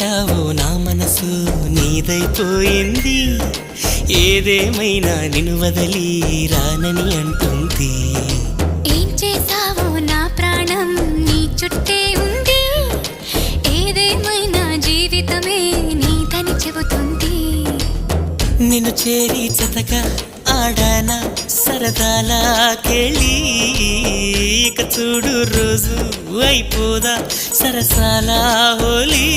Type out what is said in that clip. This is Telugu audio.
చేసావో నా మనసు నీదైపోయింది, ఏదేమైనా నిన్ను వదిలి రానని అంటుంది. ఏం చేసావో నా ప్రాణం నీ చుట్టే ఉంది, ఏదేమైనా జీవితమే నీదని చెబుతుంది. నిన్ను చేరి జతగా ఆడానా సరదాలా కేళి, ఇక చూడు రోజు అయిపోదా సరసాల హోలీ.